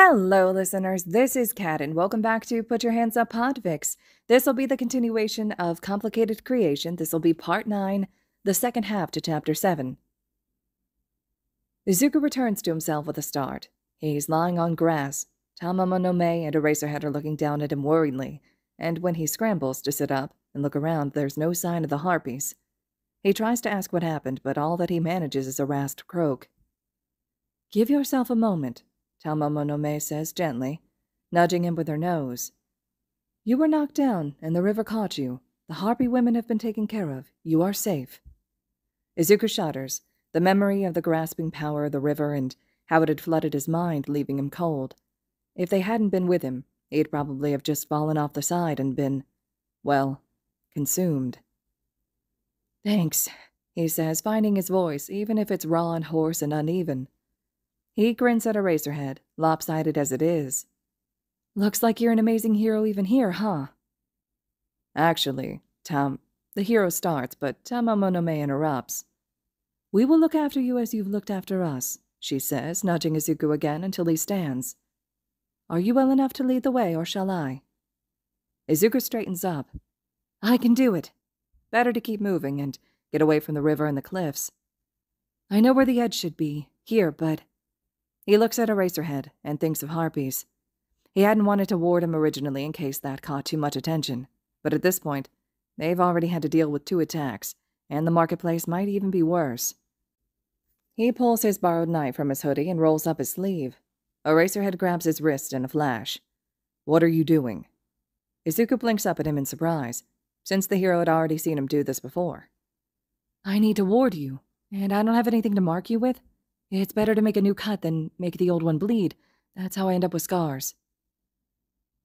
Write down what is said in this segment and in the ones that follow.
Hello, listeners. This is Kat, and welcome back to Put Your Hands Up Podfics. This will be the continuation of Complicated Creation. This will be Part 9, the second half to Chapter 7. Izuku returns to himself with a start. He's lying on grass. Tamamo no Mae and Eraserhead are looking down at him worriedly, and when he scrambles to sit up and look around, there's no sign of the harpies. He tries to ask what happened, but all that he manages is a rasped croak. "Give yourself a moment," Tamamo no Mae says gently, nudging him with her nose. "You were knocked down, and the river caught you. The harpy women have been taken care of. You are safe." Izuku shudders, the memory of the grasping power of the river and how it had flooded his mind, leaving him cold. If they hadn't been with him, he'd probably have just fallen off the side and been, well, consumed. "Thanks," he says, finding his voice, even if it's raw and hoarse and uneven. He grins at Eraserhead, lopsided as it is. "Looks like you're an amazing hero even here, huh?" "Actually, the hero starts, but Tamamo no Mae interrupts. "We will look after you as you've looked after us," she says, nudging Izuku again until he stands. "Are you well enough to lead the way, or shall I?" Izuku straightens up. "I can do it. Better to keep moving and get away from the river and the cliffs. I know where the edge should be, here, but..." He looks at Eraserhead and thinks of harpies. He hadn't wanted to ward him originally in case that caught too much attention, but at this point, they've already had to deal with 2 attacks, and the marketplace might even be worse. He pulls his borrowed knife from his hoodie and rolls up his sleeve. Eraserhead grabs his wrist in a flash. "What are you doing?" Izuku blinks up at him in surprise, since the hero had already seen him do this before. "I need to ward you, and I don't have anything to mark you with. It's better to make a new cut than make the old one bleed. That's how I end up with scars."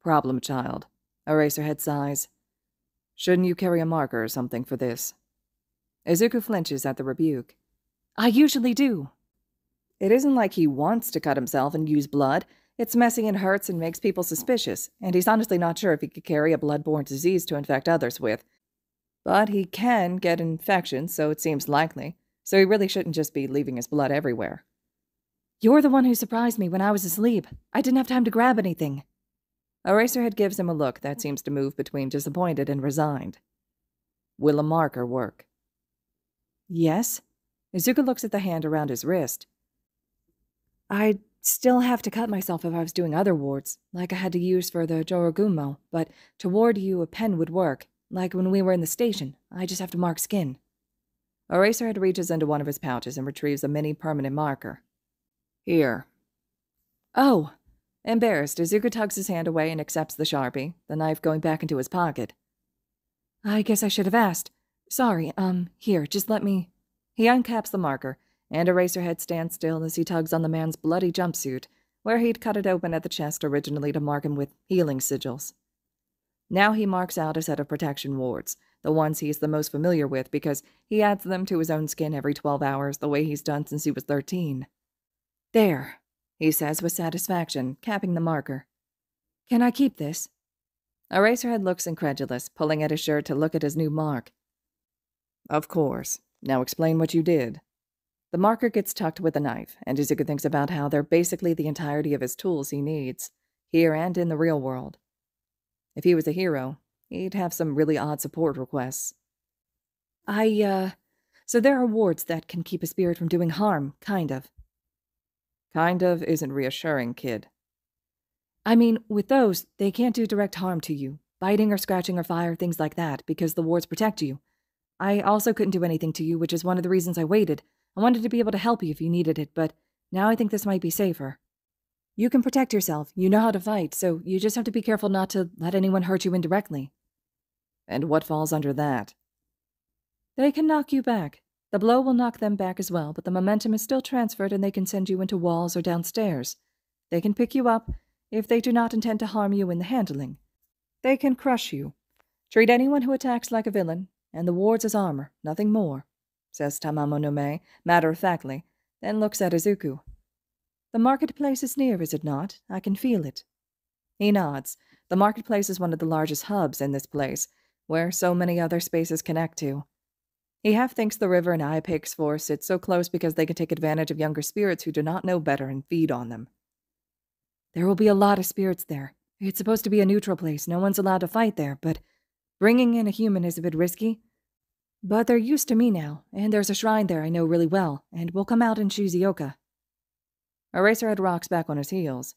"Problem child," Eraserhead sighs. "Shouldn't you carry a marker or something for this?" Izuku flinches at the rebuke. "I usually do." It isn't like he wants to cut himself and use blood. It's messy and hurts and makes people suspicious, and he's honestly not sure if he could carry a blood-borne disease to infect others with. But he can get infections, so it seems likely. So he really shouldn't just be leaving his blood everywhere. "You're the one who surprised me when I was asleep. I didn't have time to grab anything." Eraserhead gives him a look that seems to move between disappointed and resigned. "Will a marker work?" "Yes." Izuku looks at the hand around his wrist. "I'd still have to cut myself if I was doing other wards, like I had to use for the Jorogumo, but to ward you, a pen would work. Like when we were in the station, I just have to mark skin." Eraserhead reaches into one of his pouches and retrieves a mini permanent marker. "Here." "Oh." Embarrassed, Izuku tugs his hand away and accepts the Sharpie, the knife going back into his pocket. "I guess I should have asked. Sorry, here, just let me..." He uncaps the marker, and Eraserhead stands still as he tugs on the man's bloody jumpsuit, where he'd cut it open at the chest originally to mark him with healing sigils. Now he marks out a set of protection wards, the ones he's the most familiar with because he adds them to his own skin every 12 hours the way he's done since he was 13. "There," he says with satisfaction, capping the marker. "Can I keep this?" Eraserhead looks incredulous, pulling at his shirt to look at his new mark. "Of course. Now explain what you did." The marker gets tucked with a knife, and Izuku thinks about how they're basically the entirety of his tools he needs, here and in the real world. If he was a hero, he'd have some really odd support requests. So there are wards that can keep a spirit from doing harm, kind of." "Kind of isn't reassuring, kid." "I mean, with those, they can't do direct harm to you. Biting or scratching or fire, things like that, because the wards protect you. I also couldn't do anything to you, which is one of the reasons I waited. I wanted to be able to help you if you needed it, but now I think this might be safer. You can protect yourself, you know how to fight, so you just have to be careful not to let anyone hurt you indirectly." "And what falls under that?" "They can knock you back. The blow will knock them back as well, but the momentum is still transferred and they can send you into walls or downstairs. They can pick you up if they do not intend to harm you in the handling. They can crush you. Treat anyone who attacks like a villain, and the wards as armor, nothing more," says Tamamo no Mae, matter-of-factly, then looks at Izuku. "The marketplace is near, is it not? I can feel it." He nods. The marketplace is one of the largest hubs in this place, where so many other spaces connect to. He half thinks the river and Aizawa Forest sit so close because they can take advantage of younger spirits who do not know better and feed on them. There will be a lot of spirits there. It's supposed to be a neutral place. No one's allowed to fight there, but bringing in a human is a bit risky. But they're used to me now, and there's a shrine there I know really well, and we'll come out in Shizuoka. Eraserhead rocks back on his heels.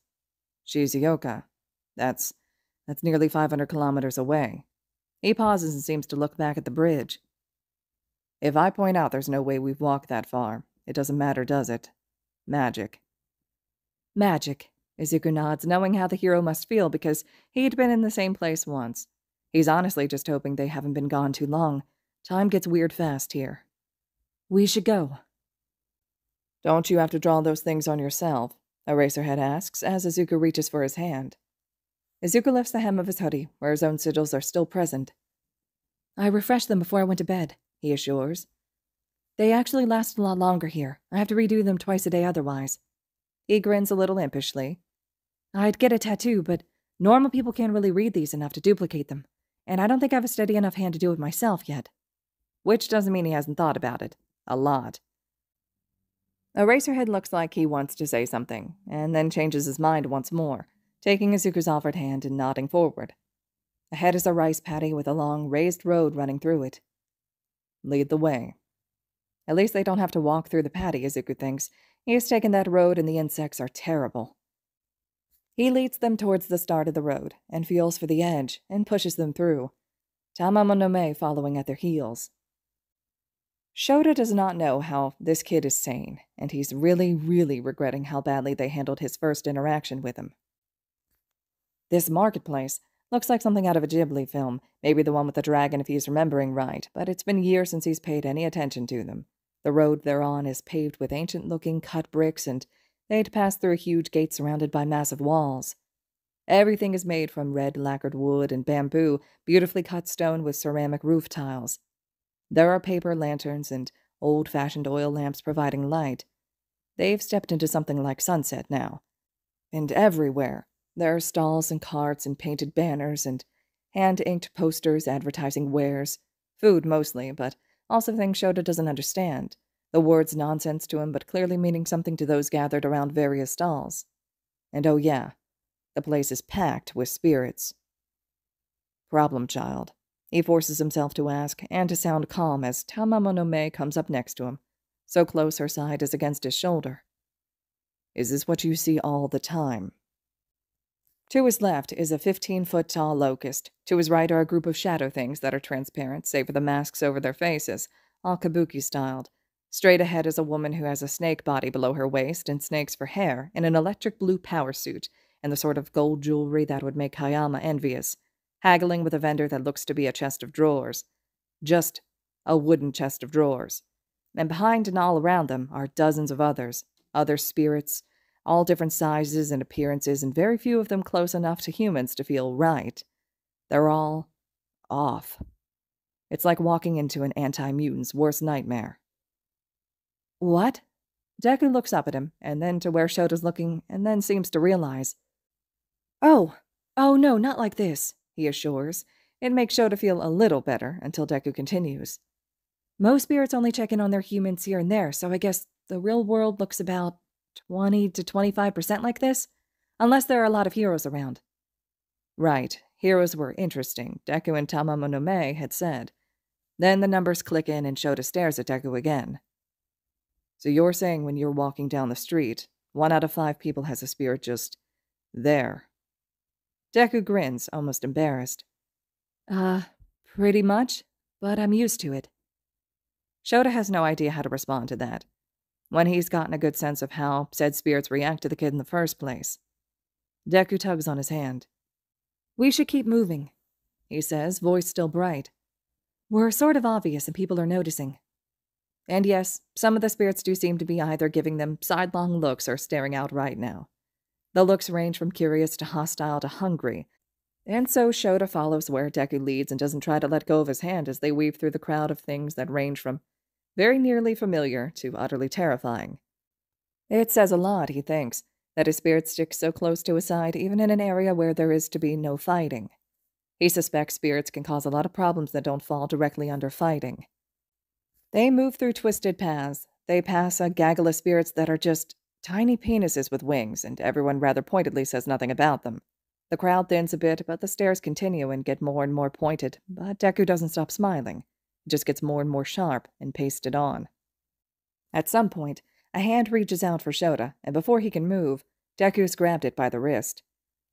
Shizuoka. That's nearly 500 kilometers away. He pauses and seems to look back at the bridge. If I point out there's no way we've walked that far, it doesn't matter, does it? Magic. Magic, Izuku nods, knowing how the hero must feel because he'd been in the same place once. He's honestly just hoping they haven't been gone too long. Time gets weird fast here. We should go. Don't you have to draw those things on yourself? Eraserhead asks as Izuku reaches for his hand. Izuku lifts the hem of his hoodie, where his own sigils are still present. I refreshed them before I went to bed, he assures. They actually last a lot longer here. I have to redo them twice a day otherwise. He grins a little impishly. I'd get a tattoo, but normal people can't really read these enough to duplicate them, and I don't think I have a steady enough hand to do it myself yet. Which doesn't mean he hasn't thought about it. A lot. Eraserhead looks like he wants to say something, and then changes his mind once more, taking Izuku's offered hand and nodding forward. Ahead is a rice paddy with a long, raised road running through it. Lead the way. At least they don't have to walk through the paddy, Izuku thinks. He has taken that road and the insects are terrible. He leads them towards the start of the road, and feels for the edge, and pushes them through, Tamamo no Mae following at their heels. Shota does not know how this kid is sane, and he's really, really regretting how badly they handled his first interaction with him. This marketplace looks like something out of a Ghibli film, maybe the one with the dragon if he's remembering right, but it's been years since he's paid any attention to them. The road they're on is paved with ancient-looking cut bricks, and they'd pass through a huge gate surrounded by massive walls. Everything is made from red lacquered wood and bamboo, beautifully cut stone with ceramic roof tiles. There are paper lanterns and old-fashioned oil lamps providing light. They've stepped into something like sunset now. And everywhere, there are stalls and carts and painted banners and hand-inked posters advertising wares. Food mostly, but also things Shota doesn't understand. The word's nonsense to him, but clearly meaning something to those gathered around various stalls. And oh yeah, the place is packed with spirits. Problem child. He forces himself to ask, and to sound calm as Tamamo no Mae comes up next to him, so close her side is against his shoulder. Is this what you see all the time? To his left is a 15-foot-tall locust. To his right are a group of shadow things that are transparent, save for the masks over their faces, all kabuki-styled. Straight ahead is a woman who has a snake body below her waist and snakes for hair, in an electric blue power suit, and the sort of gold jewelry that would make Hayama envious, haggling with a vendor that looks to be a chest of drawers. Just a wooden chest of drawers. And behind and all around them are dozens of others, other spirits, all different sizes and appearances, and very few of them close enough to humans to feel right. They're all off. It's like walking into an anti-mutant's worst nightmare. What? Deku looks up at him, and then to where Shota's looking, and then seems to realize. Oh no, not like this, he assures. It makes Shota feel a little better until Deku continues. Most spirits only check in on their humans here and there, so I guess the real world looks about 20 to 25% like this, unless there are a lot of heroes around. Right, heroes were interesting, Deku and Tamamo no Mae had said. Then the numbers click in and Shota stares at Deku again. So you're saying when you're walking down the street, 1 out of 5 people has a spirit just there. Deku grins, almost embarrassed. Pretty much, but I'm used to it. Shota has no idea how to respond to that, when he's gotten a good sense of how said spirits react to the kid in the first place. Deku tugs on his hand. We should keep moving, he says, voice still bright. We're sort of obvious and people are noticing. And yes, some of the spirits do seem to be either giving them sidelong looks or staring out right now. The looks range from curious to hostile to hungry, and so Shota follows where Deku leads and doesn't try to let go of his hand as they weave through the crowd of things that range from very nearly familiar to utterly terrifying. It says a lot, he thinks, that his spirit sticks so close to his side even in an area where there is to be no fighting. He suspects spirits can cause a lot of problems that don't fall directly under fighting. They move through twisted paths. They pass a gaggle of spirits that are just Tiny penises with wings, and everyone rather pointedly says nothing about them. The crowd thins a bit, but the stares continue and get more and more pointed, but Deku doesn't stop smiling. It just gets more and more sharp and pasted on. At some point, a hand reaches out for Shota, and before he can move, Deku's grabbed it by the wrist.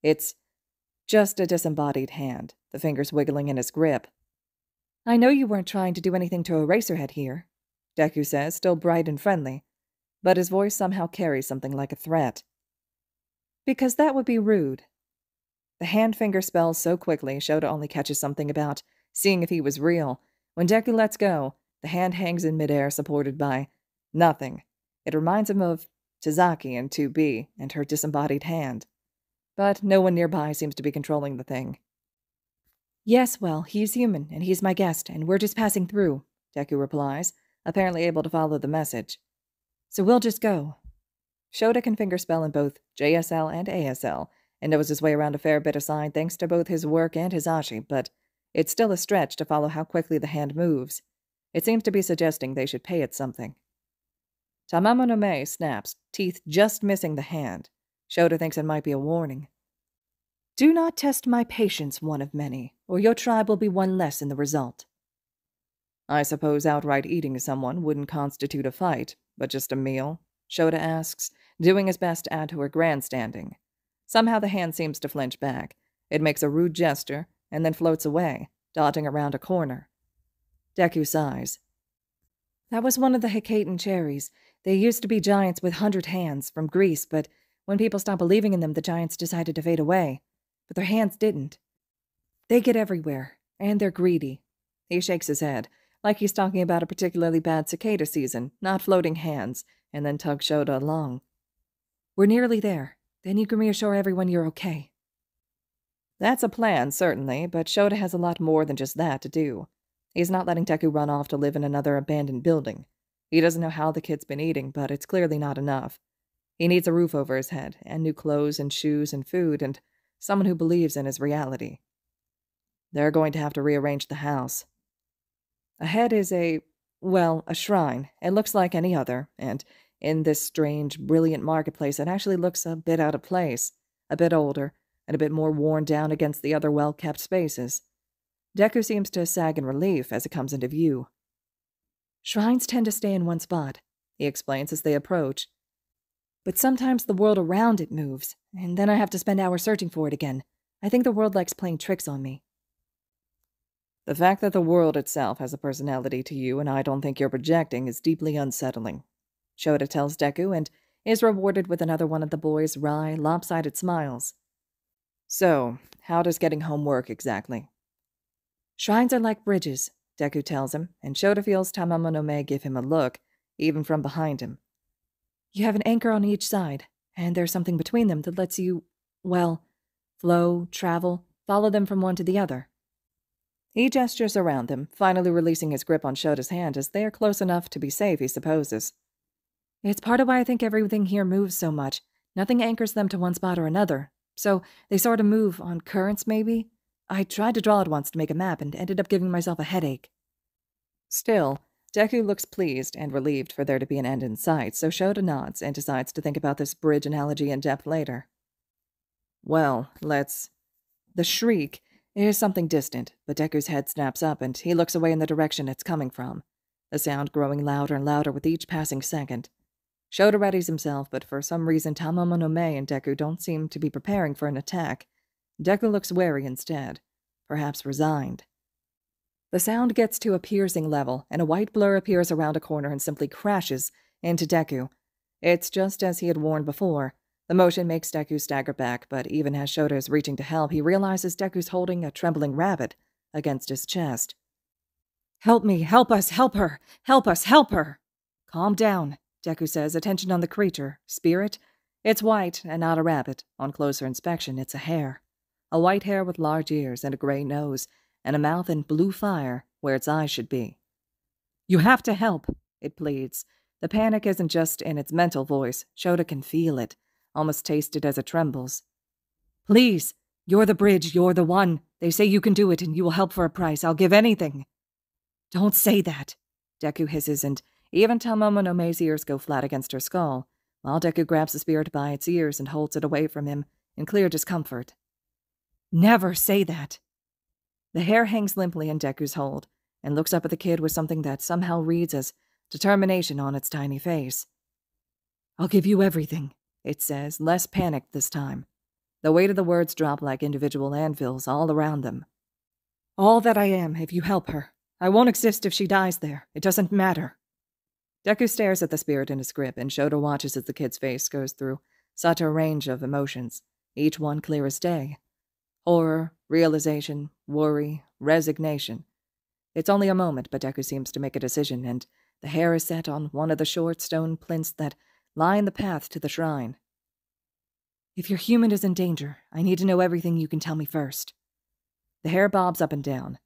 It's just a disembodied hand, the fingers wiggling in his grip. "I know you weren't trying to do anything to Eraserhead here," Deku says, still bright and friendly, but his voice somehow carries something like a threat. "Because that would be rude." The hand finger spells so quickly, Shota only catches something about seeing if he was real. When Deku lets go, the hand hangs in midair, supported by nothing. It reminds him of Tazaki in 2B and her disembodied hand. But no one nearby seems to be controlling the thing. "Yes, well, he's human, and he's my guest, and we're just passing through," Deku replies, apparently able to follow the message. "So we'll just go." Shota can fingerspell in both JSL and ASL, and knows his way around a fair bit of sign thanks to both his work and his ashi, but it's still a stretch to follow how quickly the hand moves. It seems to be suggesting they should pay it something. Tamamo no Mae snaps, teeth just missing the hand. Shota thinks it might be a warning. "Do not test my patience, one of many, or your tribe will be one less in the result." "I suppose outright eating someone wouldn't constitute a fight, but just a meal?" Shota asks, doing his best to add to her grandstanding. Somehow the hand seems to flinch back. It makes a rude gesture, and then floats away, dodging around a corner. Deku sighs. "That was one of the Hecatan cherries. They used to be giants with 100 hands, from Greece, but when people stopped believing in them, the giants decided to fade away. But their hands didn't. They get everywhere, and they're greedy." He shakes his head, like he's talking about a particularly bad cicada season, not floating hands, and then tugs Shota along. "We're nearly there. Then you can reassure everyone you're okay." That's a plan, certainly, but Shota has a lot more than just that to do. He's not letting Deku run off to live in another abandoned building. He doesn't know how the kid's been eating, but it's clearly not enough. He needs a roof over his head, and new clothes and shoes and food, and someone who believes in his reality. They're going to have to rearrange the house. Ahead is a shrine. It looks like any other, and in this strange, brilliant marketplace, it actually looks a bit out of place, a bit older, and a bit more worn down against the other well-kept spaces. Deku seems to sag in relief as it comes into view. "Shrines tend to stay in one spot," he explains as they approach. "But sometimes the world around it moves, and then I have to spend hours searching for it again. I think the world likes playing tricks on me." "The fact that the world itself has a personality to you and I don't think you're projecting is deeply unsettling," Shota tells Deku, and is rewarded with another one of the boy's wry, lopsided smiles. "So, how does getting home work exactly?" "Shrines are like bridges," Deku tells him, and Shota feels Tamamo no Mae give him a look, even from behind him. "You have an anchor on each side, and there's something between them that lets you, flow, travel, follow them from one to the other." He gestures around them, finally releasing his grip on Shota's hand as they are close enough to be safe, he supposes. "It's part of why I think everything here moves so much. Nothing anchors them to one spot or another, so they sort of move on currents, maybe? I tried to draw it once to make a map and ended up giving myself a headache." Still, Deku looks pleased and relieved for there to be an end in sight, so Shota nods and decides to think about this bridge analogy in depth later. The shriek is something distant, but Deku's head snaps up and he looks away in the direction it's coming from, the sound growing louder and louder with each passing second. Shota readies himself, but for some reason Tamamo no Mae and Deku don't seem to be preparing for an attack. Deku looks wary instead, perhaps resigned. The sound gets to a piercing level, and a white blur appears around a corner and simply crashes into Deku. It's just as he had warned before. The motion makes Deku stagger back, but even as Shota is reaching to help, he realizes Deku's holding a trembling rabbit against his chest. "Help me, help us, help her, help us, help her!" "Calm down," Deku says, attention on the creature. Spirit? It's white, and not a rabbit. On closer inspection, it's a hare. A white hare with large ears and a gray nose, and a mouth in blue fire where its eyes should be. "You have to help," it pleads. The panic isn't just in its mental voice. Shota can feel it, almost taste it as it trembles. "Please, you're the bridge, you're the one. They say you can do it and you will help for a price. I'll give anything." "Don't say that," Deku hisses, and even Tamamo no Mae's ears go flat against her skull. while Deku grabs the spirit by its ears and holds it away from him in clear discomfort. Never say that. The hair hangs limply in Deku's hold and looks up at the kid with something that somehow reads as determination on its tiny face. I'll give you everything, it says, less panicked this time. The weight of the words drop like individual anvils all around them. All that I am if you help her. I won't exist if she dies there. It doesn't matter. Deku stares at the spirit in his grip, and Shota watches as the kid's face goes through such a range of emotions, each one clear as day. Horror, realization, worry, resignation. It's only a moment, but Deku seems to make a decision, and the hair is set on one of the short stone plinths that line the path to the shrine. If your human is in danger, I need to know everything you can tell me first. The hair bobs up and down.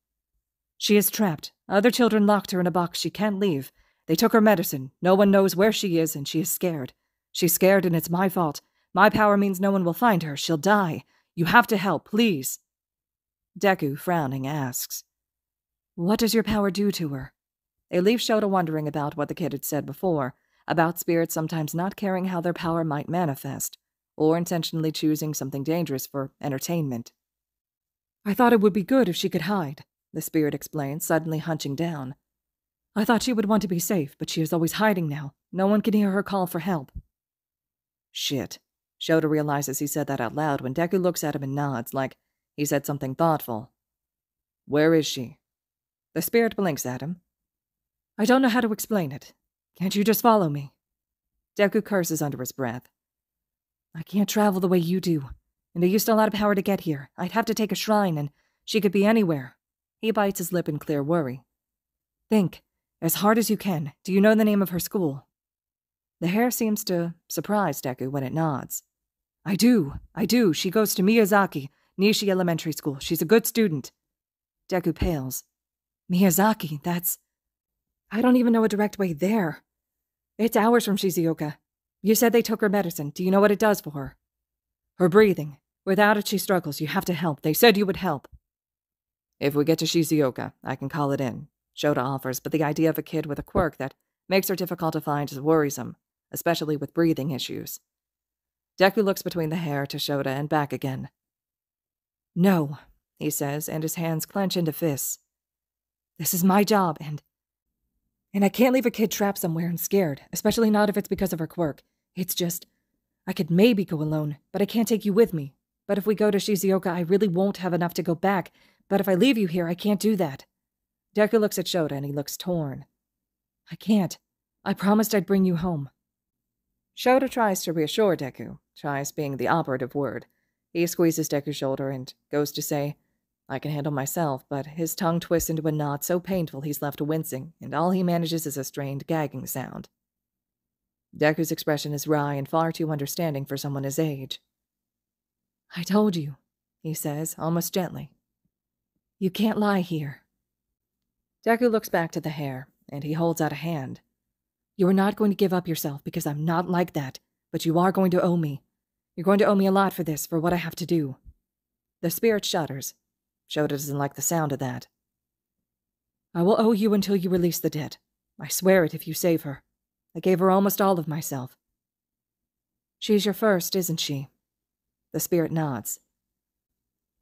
She is trapped. Other children locked her in a box. She can't leave. They took her medicine. No one knows where she is, and she is scared. She's scared, and it's my fault. My power means no one will find her. She'll die. You have to help, please. Deku, frowning, asks, What does your power do to her? They leave Shota wondering about what the kid had said before, about spirits sometimes not caring how their power might manifest, or intentionally choosing something dangerous for entertainment. I thought it would be good if she could hide, the spirit explained, suddenly hunching down. I thought she would want to be safe, but she is always hiding now. No one can hear her call for help. Shit. Shota realizes he said that out loud when Deku looks at him and nods, like he said something thoughtful. Where is she? The spirit blinks at him. I don't know how to explain it. Can't you just follow me? Deku curses under his breath. I can't travel the way you do, and I used a lot of power to get here. I'd have to take a shrine, and she could be anywhere. He bites his lip in clear worry. Think, as hard as you can. Do you know the name of her school? The hair seems to surprise Deku when it nods. I do. She goes to Miyazaki, Nishi Elementary School. She's a good student. Deku pales. Miyazaki, that's... I don't even know a direct way there. It's hours from Shizuoka. You said they took her medicine. Do you know what it does for her? Her breathing. Without it, she struggles. You have to help. They said you would help. If we get to Shizuoka, I can call it in, Shota offers, but the idea of a kid with a quirk that makes her difficult to find is worrisome, especially with breathing issues. Deku looks between the hair to Shota and back again. No, he says, and his hands clench into fists. This is my job, and I can't leave a kid trapped somewhere and scared, especially not if it's because of her quirk. It's just, I could maybe go alone, but I can't take you with me. But if we go to Shizuoka, I really won't have enough to go back, but if I leave you here, I can't do that. Deku looks at Shota, and he looks torn. I can't. I promised I'd bring you home. Shota tries to reassure Deku, tries being the operative word. He squeezes Deku's shoulder and goes to say, I can handle myself, but his tongue twists into a knot so painful he's left wincing, and all he manages is a strained gagging sound. Deku's expression is wry and far too understanding for someone his age. I told you, he says, almost gently. You can't lie here. Deku looks back to the hair, and he holds out a hand. You are not going to give up yourself because I'm not like that, but you are going to owe me. You're going to owe me a lot for this, for what I have to do. The spirit shudders. Shota doesn't like the sound of that. I will owe you until you release the debt. I swear it if you save her. I gave her almost all of myself. She's your first, isn't she? The spirit nods.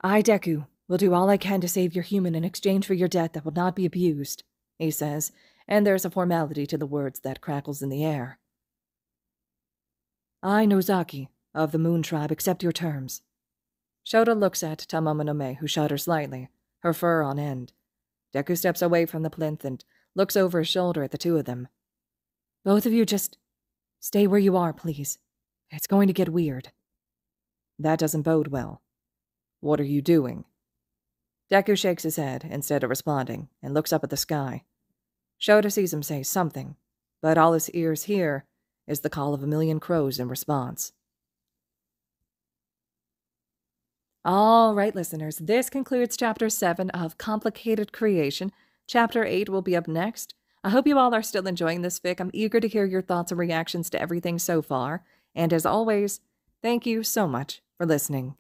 I, Deku, will do all I can to save your human in exchange for your debt that will not be abused, he says, and there's a formality to the words that crackles in the air. I, Nozaki, of the Moon Tribe, accept your terms. Shota looks at Tamama no Mae, who shudders slightly, her fur on end. Deku steps away from the plinth and looks over his shoulder at the two of them. Both of you just stay where you are, please. It's going to get weird. That doesn't bode well. What are you doing? Deku shakes his head instead of responding and looks up at the sky. Shota sees him say something, but all his ears hear is the call of a million crows in response. All right, listeners, this concludes Chapter 7 of Complicated Creation. Chapter 8 will be up next. I hope you all are still enjoying this fic. I'm eager to hear your thoughts and reactions to everything so far. And as always, thank you so much for listening.